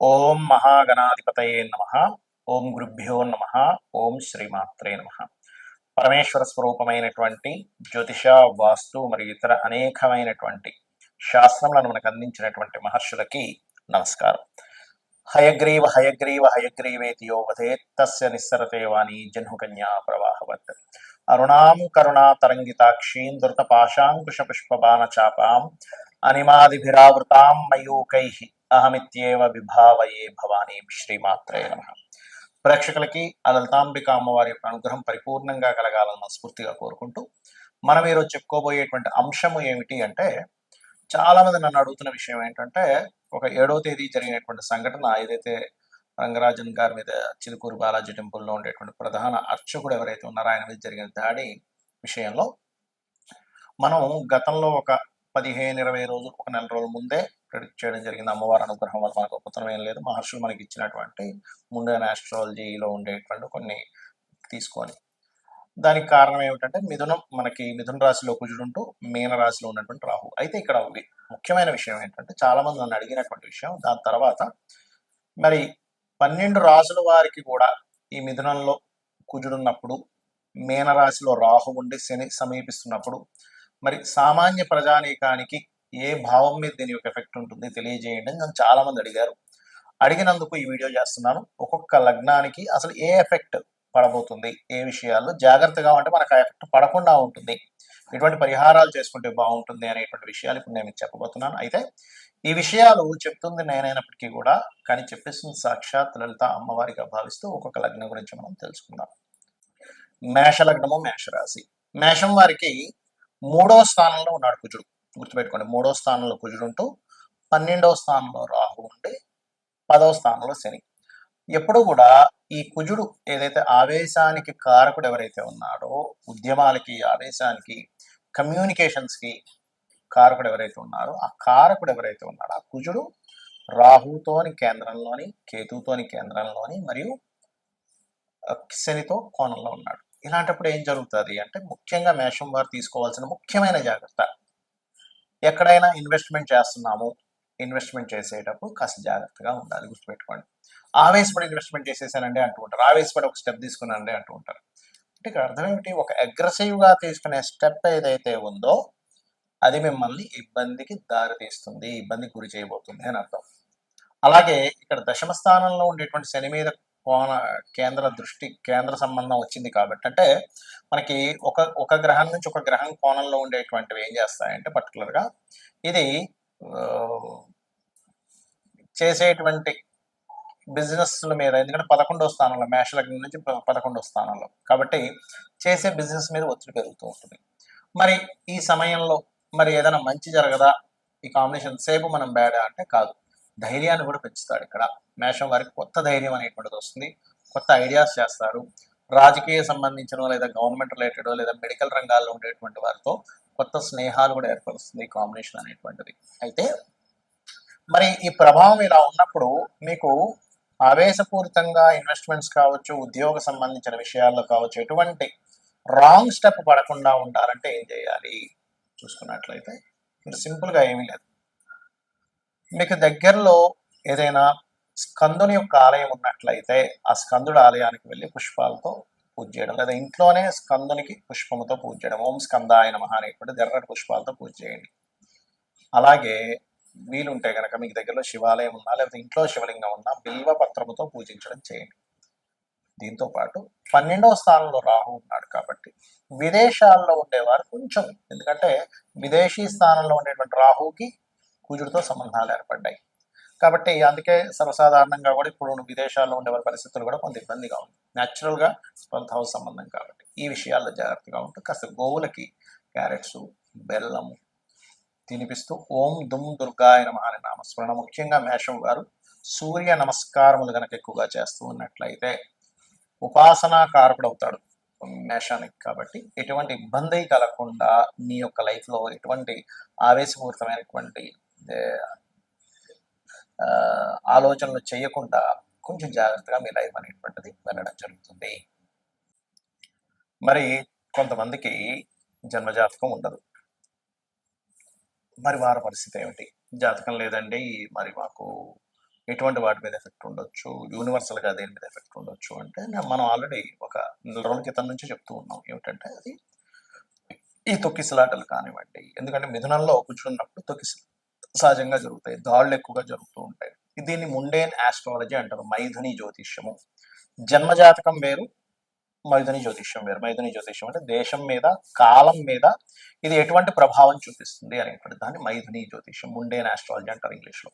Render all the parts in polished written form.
ఓం మహాగణాధిపతయే నమః. ఓం గురుభ్యో నమః. ఓం శ్రీమాత్రే నమః. పరమేశ్వర స్వరూపమైనటువంటి జ్యోతిష, వాస్తు మరియు ఇతర అనేకమైనటువంటి శాస్త్రములను మనకు అందించినటువంటి మహర్షులకి నమస్కారం. హయగ్రీవ హయగ్రీవ హయగ్రీవేతి యో వదేత్ తస్య నిస్సరతే వాణి జహ్నుకన్యా ప్రవాహవత్. అరుణాం కరుణా తరంగితాక్షీం ధృతపాశాంకుశ పుష్పబాణ చాపాం అనిమాదిభిరావృతాం మయూకైః అహమిత్యేవ విభావయే భవానీ. శ్రీమాత్రే నమః. ప్రేక్షకులకి ఆ లలితాంబిక అమ్మవారి యొక్క అనుగ్రహం పరిపూర్ణంగా కలగాలని మనస్ఫూర్తిగా కోరుకుంటూ మనం ఈరోజు చెప్పుకోబోయేటువంటి అంశము ఏమిటి అంటే, చాలా మంది నన్ను అడుగుతున్న విషయం ఏంటంటే, ఒక 7వ తేదీ జరిగినటువంటి సంఘటన ఏదైతే రంగరాజన్ గారి మీద చిలుకూరు బాలాజీ టెంపుల్లో ఉండేటువంటి ప్రధాన అర్చకుడు ఎవరైతే ఉన్నారో ఆయన మీద జరిగిన దాడి విషయంలో మనం గతంలో ఒక 15-20 రోజులు, ఒక నెల రోజుల ముందే ప్రిడిక్ట్ చేయడం జరిగింది. అమ్మవారి అనుగ్రహం వల్ల మనకు గొప్పతనం ఏం లేదు, మహర్షులు మనకి ఇచ్చినటువంటి ముండైన ఆస్ట్రాలజీలో ఉండేటువంటి కొన్ని తీసుకొని. దానికి కారణం ఏమిటంటే, మిథున రాశిలో కుజుడుంటూ మీన రాశిలో ఉన్నటువంటి రాహు. అయితే ఇక్కడ ముఖ్యమైన విషయం ఏంటంటే, చాలా మంది నన్ను అడిగినటువంటి విషయం, దాని తర్వాత మరి 12 రాశుల వారికి కూడా ఈ మిథునంలో కుజుడున్నప్పుడు, మీన రాశిలో రాహు ఉండి శని సమీపిస్తున్నప్పుడు మరి సామాన్య ప్రజానీకానికి ఏ భావం మీద దీని యొక్క ఎఫెక్ట్ ఉంటుంది తెలియజేయండి అని నన్ను చాలా మంది అడిగారు. అడిగినందుకు ఈ వీడియో చేస్తున్నాను. ఒక్కొక్క లగ్నానికి అసలు ఏ ఎఫెక్ట్ పడబోతుంది, ఏ విషయాల్లో జాగ్రత్తగా ఉంటే మనకు ఆ ఎఫెక్ట్ పడకుండా ఉంటుంది, ఎటువంటి పరిహారాలు చేసుకుంటే బాగుంటుంది అనేటువంటి విషయాలు ఇప్పుడు నేను చెప్పబోతున్నాను. అయితే ఈ విషయాలు చెప్తుంది నేనైనప్పటికీ కూడా, కానీ చెప్పేస్తుంది సాక్షాత్ లలిత అమ్మవారిగా భావిస్తూ ఒక్కొక్క లగ్నం గురించి మనం తెలుసుకుందాం. మేషలగ్నము, మేషరాశి. మేషం వారికి 3వ స్థానంలో ఉన్నాడు కుజుడు. గుర్తుపెట్టుకోండి, 3వ స్థానంలో కుజుడు ఉంటూ 12వ స్థానంలో రాహు ఉండి 10వ స్థానంలో శని. ఎప్పుడు కూడా ఈ కుజుడు ఏదైతే ఆవేశానికి కారకుడు ఎవరైతే ఉన్నాడో, ఉద్యమాలకి, ఆవేశానికి, కమ్యూనికేషన్స్కి కారకుడు ఎవరైతే ఉన్నారో, ఆ కారకుడు ఎవరైతే ఉన్నాడో ఆ కుజుడు రాహుతోని కేంద్రంలోని, కేతుతోని కేంద్రంలోని మరియు శనితో కోణంలో ఉన్నాడు. ఇలాంటప్పుడు ఏం జరుగుతుంది అంటే, ముఖ్యంగా మేషం వారు తీసుకోవాల్సిన ముఖ్యమైన జాగ్రత్త, ఎక్కడైనా ఇన్వెస్ట్మెంట్ చేస్తున్నాము, ఇన్వెస్ట్మెంట్ చేసేటప్పుడు కాస్త జాగ్రత్తగా ఉండాలి. గుర్తుపెట్టుకోండి. ఆవేశపడి ఇన్వెస్ట్మెంట్ చేసేసానండి అంటూ ఉంటారు, ఆవేశపడి ఒక స్టెప్ తీసుకున్నానండి అంటూ ఉంటారు. అంటే ఇక్కడ అర్థం ఏమిటి, ఒక అగ్రెసివ్గా తీసుకునే స్టెప్ ఏదైతే ఉందో అది మిమ్మల్ని ఇబ్బందికి దారితీస్తుంది, ఇబ్బందికి గురి చేయబోతుంది అని అర్థం. అలాగే ఇక్కడ దశమ స్థానంలో ఉండేటువంటి శని మీద కేంద్ర సంబంధం వచ్చింది కాబట్టి, అంటే మనకి ఒక గ్రహం నుంచి ఒక గ్రహం కోణంలో ఉండేటువంటివి ఏం చేస్తాయంటే, పర్టికులర్గా ఇది చేసేటువంటి బిజినెస్ల మీద, ఎందుకంటే 11వ స్థానంలో, మేషలగ్నం నుంచి 11వ స్థానంలో కాబట్టి చేసే బిజినెస్ మీద ఒత్తిడి పెరుగుతూ ఉంటుంది. మరి ఈ సమయంలో మరి ఏదైనా మంచి జరగదా, ఈ కాంబినేషన్ సేపు మనం బ్యాడా అంటే కాదు, ధైర్యాన్ని కూడా పెంచుతాడు. ఇక్కడ మేషం వారికి కొత్త ధైర్యం అనేటువంటిది వస్తుంది, కొత్త ఐడియాస్ చేస్తారు. రాజకీయ సంబంధించిన లేదా గవర్నమెంట్ రిలేటెడ్ లేదా మెడికల్ రంగాల్లో ఉండేటువంటి వారితో కొత్త స్నేహాలు కూడా ఏర్పరుస్తుంది ఈ కాంబినేషన్ అనేటువంటిది. అయితే మరి ఈ ప్రభావం ఇలా ఉన్నప్పుడు మీకు ఆవేశపూరితంగా ఇన్వెస్ట్మెంట్స్ కావచ్చు, ఉద్యోగ సంబంధించిన విషయాల్లో కావచ్చు, ఎటువంటి రాంగ్ స్టెప్ పడకుండా ఉండాలంటే ఏం చేయాలి చూసుకున్నట్లయితే, మీరు సింపుల్గా ఏమీ లేదు, మీకు దగ్గరలో ఏదైనా స్కందుని యొక్క ఆలయం ఉన్నట్లయితే ఆ స్కందుడు ఆలయానికి వెళ్ళి పుష్పాలతో పూజ చేయడం, లేదా ఇంట్లోనే స్కందునికి పుష్పముతో పూజ చేయడం, ఓం స్కందాయ నమః అనేటువంటి ఎర్రటి పుష్పాలతో పూజ చేయండి. అలాగే వీలుంటే కనుక మీకు దగ్గరలో శివాలయం ఉన్నా, లేకపోతే ఇంట్లో శివలింగం ఉన్నా బిల్వ పత్రముతో పూజించడం చేయండి. దీంతో పాటు 12వ స్థానంలో రాహు ఉన్నాడు కాబట్టి విదేశాల్లో ఉండేవారు కొంచెం, ఎందుకంటే విదేశీ స్థానంలో ఉండేటువంటి రాహుకి కుజుడితో సంబంధాలు ఏర్పడ్డాయి కాబట్టి, అందుకే సర్వసాధారణంగా కూడా ఇప్పుడు విదేశాల్లో ఉండేవారి పరిస్థితులు కూడా కొంత ఇబ్బందిగా ఉంది. న్యాచురల్గా 12th హౌస్ సంబంధం కాబట్టి ఈ విషయాల్లో జాగ్రత్తగా ఉంటూ కాస్త గోవులకి క్యారెట్స్, బెల్లము తినిపిస్తూ ఓం దుమ్ దుర్గాయ నమః అనే నామస్మరణ, ముఖ్యంగా మేషం వారు సూర్య నమస్కారములు కనుక ఎక్కువగా చేస్తూ ఉన్నట్లయితే ఉపాసనా కారకుడు అవుతాడు మేషానికి. కాబట్టి ఎటువంటి ఇబ్బంది కలగకుండా మీ యొక్క లైఫ్లో ఎటువంటి ఆవేశపూరితమైనటువంటి ఆలోచనలు చేయకుండా కొంచెం జాగ్రత్తగా మీ లైఫ్ అనేటువంటిది వెళ్ళడం జరుగుతుంది. మరి కొంతమందికి జన్మజాతకం ఉండదు, మరి వారి పరిస్థితి ఏమిటి? జాతకం లేదండి, మరి మాకు ఎటువంటి వాటి మీద ఎఫెక్ట్ ఉండొచ్చు, యూనివర్సల్గా దేని మీద ఎఫెక్ట్ ఉండొచ్చు అంటే మనం ఆల్రెడీ ఒక నెల రోజుల క్రితం నుంచి చెప్తూ ఉన్నాం. ఏమిటంటే అది ఈ తొక్కిసలాటలు కానివ్వండి, ఎందుకంటే మిథునంలో కూర్చున్నప్పుడు సహజంగా జరుగుతాయి, దాడులు ఎక్కువగా జరుగుతూ ఉంటాయి. దీన్ని ముండేన్ ఆస్ట్రాలజీ అంటారు, మైథుని జ్యోతిష్యము. జన్మజాతకం వేరు, మైథుని జ్యోతిష్యం వేరు. మైథుని జ్యోతిష్యం అంటే దేశం మీద, కాలం మీద ఇది ఎటువంటి ప్రభావం చూపిస్తుంది అనేటువంటి దాన్ని మైథుని జ్యోతిష్యం, ముండేన్ ఆస్ట్రాలజీ అంటారు ఇంగ్లీష్లో.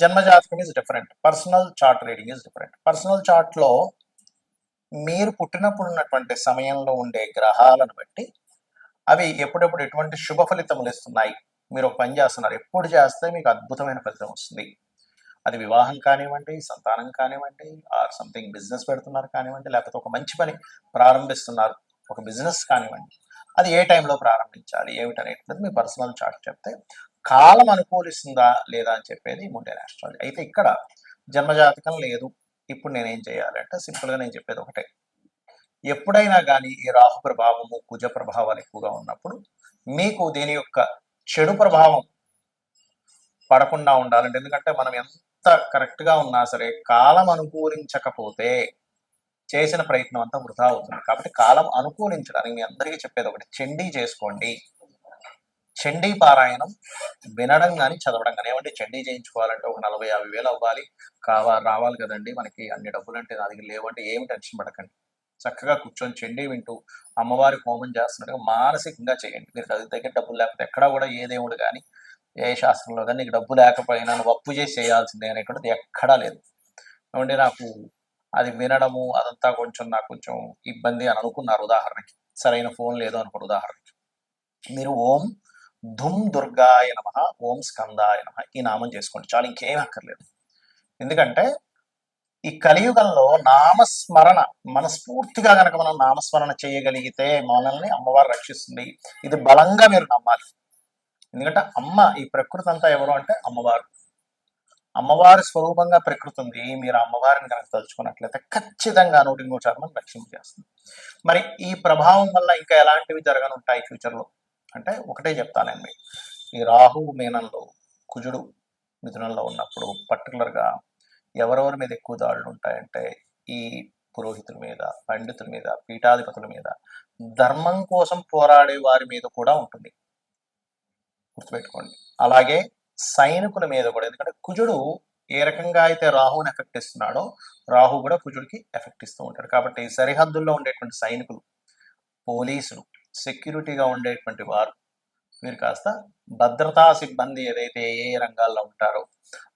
జన్మజాతకం is different, personal chart reading is different. Personal chart లో మీరు పుట్టినప్పుడు ఉన్నటువంటి సమయంలో ఉండే గ్రహాలను బట్టి అవి ఎప్పుడెప్పుడు ఎటువంటి శుభ ఫలితములు ఇస్తున్నాయి, మీరు ఒక పని చేస్తున్నారు, ఎప్పుడు చేస్తే మీకు అద్భుతమైన ఫలితం వస్తుంది, అది వివాహం కానివ్వండి, సంతానం కానివ్వండి, ఆర్ సంథింగ్ బిజినెస్ పెడుతున్నారు కానివ్వండి, లేకపోతే ఒక మంచి పని ప్రారంభిస్తున్నారు, ఒక బిజినెస్ కానివ్వండి, అది ఏ టైంలో ప్రారంభించాలి ఏమిటనేటువంటిది మీ పర్సనల్ చార్ట్ చెప్తే కాలం అనుకూలిస్తుందా లేదా అని చెప్పేది ముండేన్ ఆస్ట్రాలజీ. అయితే ఇక్కడ జన్మజాతకం లేదు, ఇప్పుడు నేనేం చేయాలంటే సింపుల్గా నేను చెప్పేది ఒకటే, ఎప్పుడైనా కానీ ఈ రాహు ప్రభావము, కుజ ప్రభావాలు ఎక్కువగా ఉన్నప్పుడు మీకు దీని యొక్క చెడు ప్రభావం పడకుండా ఉండాలంటే, ఎందుకంటే మనం ఎంత కరెక్ట్గా ఉన్నా సరే కాలం అనుకూలించకపోతే చేసిన ప్రయత్నం అంతా వృధా అవుతుంది. కాబట్టి కాలం అనుకూలించడానికి మీ అందరికీ చెప్పేది ఒకటి, చండీ చేసుకోండి. చండీ పారాయణం వినడం కానీ చదవడం కానీ. ఏమంటే చండీ చేయించుకోవాలంటే ఒక 40-50 వేలు అవ్వాలి, రావాలి కదండి మనకి, అన్ని డబ్బులు అంటే నా దగ్గర లేవంటే ఏమి టెన్షన్ పడకండి. చక్కగా కూర్చొని చండీ వింటూ అమ్మవారి హోమం చేస్తున్నట్టుగా మానసికంగా చేయండి. మీరు అది దగ్గర డబ్బులు లేకపోతే ఎక్కడా కూడా ఏ దేవుడు కానీ ఏ శాస్త్రంలో కానీ నీకు డబ్బు లేకపోయినా నువ్వు అప్పు చేసి చేయాల్సిందే అనేటువంటిది ఎక్కడా లేదు. ఏమంటే నాకు అది వినడము అదంతా నాకు కొంచెం ఇబ్బంది అని అనుకున్నారు ఉదాహరణకి, సరైన ఫోన్ లేదు అనుకోండి ఉదాహరణకి, మీరు ఓం ధుమ్ దుర్గాయ నమః, ఓం స్కందాయ నమః ఈ నామం చేసుకోండి చాలు, ఇంకేం అక్కర్లేదు. ఎందుకంటే ఈ కలియుగంలో నామస్మరణ మనస్ఫూర్తిగా కనుక మనం నామస్మరణ చేయగలిగితే మనల్ని అమ్మవారు రక్షిస్తుంది. ఇది బలంగా మీరు నమ్మాలి. ఎందుకంటే అమ్మ, ఈ ప్రకృతి అంతా ఎవరు అంటే అమ్మవారు. అమ్మవారి స్వరూపంగా ప్రకృతి ఉంది. మీరు అమ్మవారిని కనుక తలుచుకున్నట్లయితే ఖచ్చితంగా 100% రక్షణ చేస్తుంది. మరి ఈ ప్రభావం వల్ల ఇంకా ఎలాంటివి జరగనుంటాయి ఫ్యూచర్లో అంటే ఒకటే చెప్తానండి. ఈ రాహు మీనంలో, కుజుడు మిథునంలో ఉన్నప్పుడు పర్టికులర్గా ఎవరెవరి మీద ఎక్కువ దాడులు ఉంటాయంటే ఈ పురోహితుల మీద, పండితుల మీద, పీఠాధిపతుల మీద, ధర్మం కోసం పోరాడే వారి మీద కూడా ఉంటుంది, గుర్తుపెట్టుకోండి. అలాగే సైనికుల మీద కూడా, ఎందుకంటే కుజుడు ఏ రకంగా అయితే రాహుని ఎఫెక్ట్ ఇస్తున్నాడో రాహు కూడా కుజుడికి ఎఫెక్ట్ ఇస్తూ ఉంటాడు. కాబట్టి సరిహద్దుల్లో ఉండేటువంటి సైనికులు, పోలీసులు, సెక్యూరిటీగా ఉండేటువంటి వారు, మీరు కాస్త భద్రతా సిబ్బంది ఏదైతే ఏ రంగాల్లో ఉంటారో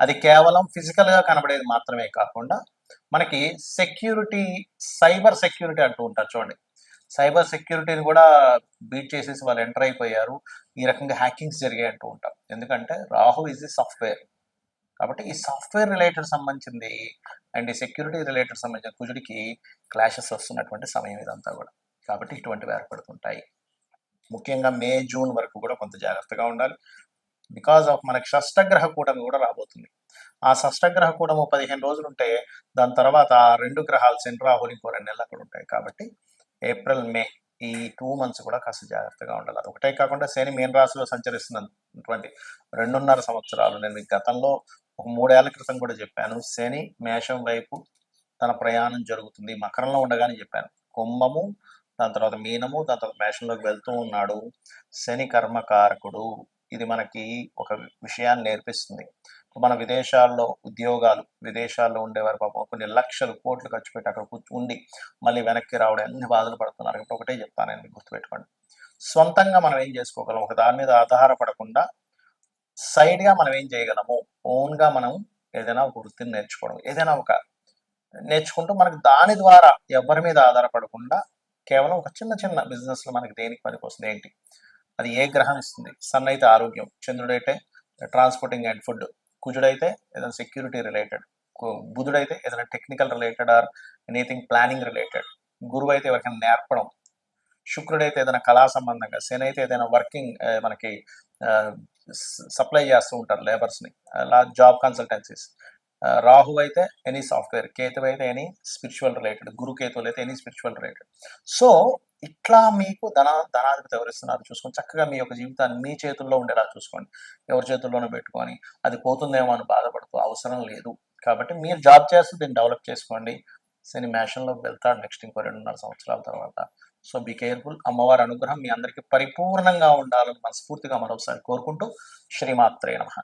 అది కేవలం ఫిజికల్గా కనబడేది మాత్రమే కాకుండా మనకి సెక్యూరిటీ, సైబర్ సెక్యూరిటీ అంటూ ఉంటారు చూడండి, సైబర్ సెక్యూరిటీని కూడా బీట్ చేసేసి వాళ్ళు ఎంటర్ అయిపోయారు, ఈ రకంగా హ్యాకింగ్స్ జరిగాయి అంటూ ఉంటాం. ఎందుకంటే రాహు ఈజ్ ది సాఫ్ట్వేర్. కాబట్టి ఈ సాఫ్ట్వేర్ రిలేటెడ్ సంబంధించింది అండ్ ఈ సెక్యూరిటీ రిలేటెడ్ సంబంధించిన కుజుడికి క్లాషెస్ వస్తున్నటువంటి సమయం ఇదంతా కూడా. కాబట్టి ఇటువంటివి ఏర్పడుతుంటాయి. ముఖ్యంగా మే, జూన్ వరకు కూడా కొంత జాగ్రత్తగా ఉండాలి. బికాజ్ ఆఫ్ మనకి షష్టగ్రహ కూటమి కూడా రాబోతుంది. ఆ షష్టగ్రహ కూటము 15 రోజులు ఉంటే దాని తర్వాత ఆ 2 గ్రహాలు శని, రాహులు ఇంకో 2 నెలలు అక్కడ ఉంటాయి. కాబట్టి ఏప్రిల్, మే ఈ 2 months కూడా కాస్త జాగ్రత్తగా ఉండాలి. అది ఒకటే కాకుండా శని మీన రాశిలో సంచరిస్తున్నటువంటి 2.5 సంవత్సరాలు, నేను మీకు గతంలో ఒక 3 ఏళ్ల క్రితం కూడా చెప్పాను, శని మేషం వైపు తన ప్రయాణం జరుగుతుంది, మకరంలో ఉండగానే చెప్పాను. కుంభము, దాని తర్వాత మీనము, దాని తర్వాత మేషంలోకి వెళ్తూ ఉన్నాడు. శని కర్మకారకుడు. ఇది మనకి ఒక విషయాన్ని నేర్పిస్తుంది. మన విదేశాల్లో ఉద్యోగాలు, విదేశాల్లో ఉండేవారు పాపం కొన్ని లక్షలు కోట్లు ఖర్చు పెట్టి అక్కడ ఉండి మళ్ళీ వెనక్కి రావడం ఎన్ని బాధలు పడుతున్నారు. కాబట్టి ఒకటే చెప్తానండి, గుర్తుపెట్టుకోండి. సొంతంగా మనం ఏం చేసుకోగలం, ఒక దాని మీద ఆధారపడకుండా సైడ్గా మనం ఏం చేయగలము, ఓన్గా మనం ఏదైనా ఒక వృత్తిని నేర్చుకోవడం, ఏదైనా ఒక నేర్చుకుంటూ మనకు దాని ద్వారా ఎవరి మీద ఆధారపడకుండా కేవలం ఒక చిన్న చిన్న బిజినెస్లో మనకి దేనికి పనికి వస్తుంది ఏంటి, అది ఏ గ్రహం ఇస్తుంది. సన్ అయితే ఆరోగ్యం, చంద్రుడైతే ట్రాన్స్పోర్టింగ్ అండ్ ఫుడ్, కుజుడైతే ఏదైనా సెక్యూరిటీ రిలేటెడ్, బుధుడైతే ఏదైనా technical related or anything planning related, గురువు అయితే ఎవరికైనా నేర్పడం, శుక్రుడైతే ఏదైనా కళా సంబంధంగా, శని అయితే ఏదైనా వర్కింగ్ మనకి సప్లై చేస్తూ ఉంటారు లేబర్స్ని, అలా జాబ్ కన్సల్టెన్సీస్, రాహు అయితే ఎనీ సాఫ్ట్వేర్, కేతు అయితే ఎనీ స్పిరిచువల్ రిలేటెడ్, గురు కేతువులు అయితే ఎనీ స్పిరిచువల్ రిలేటెడ్. సో ఇట్లా మీకు ధనాధిపతి ఎవరిస్తున్నారు చూసుకొని చక్కగా మీ యొక్క జీవితాన్ని మీ చేతుల్లో ఉండేలా చూసుకోండి. ఎవరి చేతుల్లోనో పెట్టుకొని అది పోతుందేమో అని బాధపడుతూ అవసరం లేదు. కాబట్టి మీరు జాబ్ చేస్తూ దీన్ని డెవలప్ చేసుకోండి. శని మేషంలోకి వెళ్తాడు నెక్స్ట్ ఇంకో 2.5 సంవత్సరాల తర్వాత. So be careful. అమ్మవారి అనుగ్రహం మీ అందరికీ పరిపూర్ణంగా ఉండాలని మనస్ఫూర్తిగా మరొకసారి కోరుకుంటూ శ్రీమాత్రే నమః.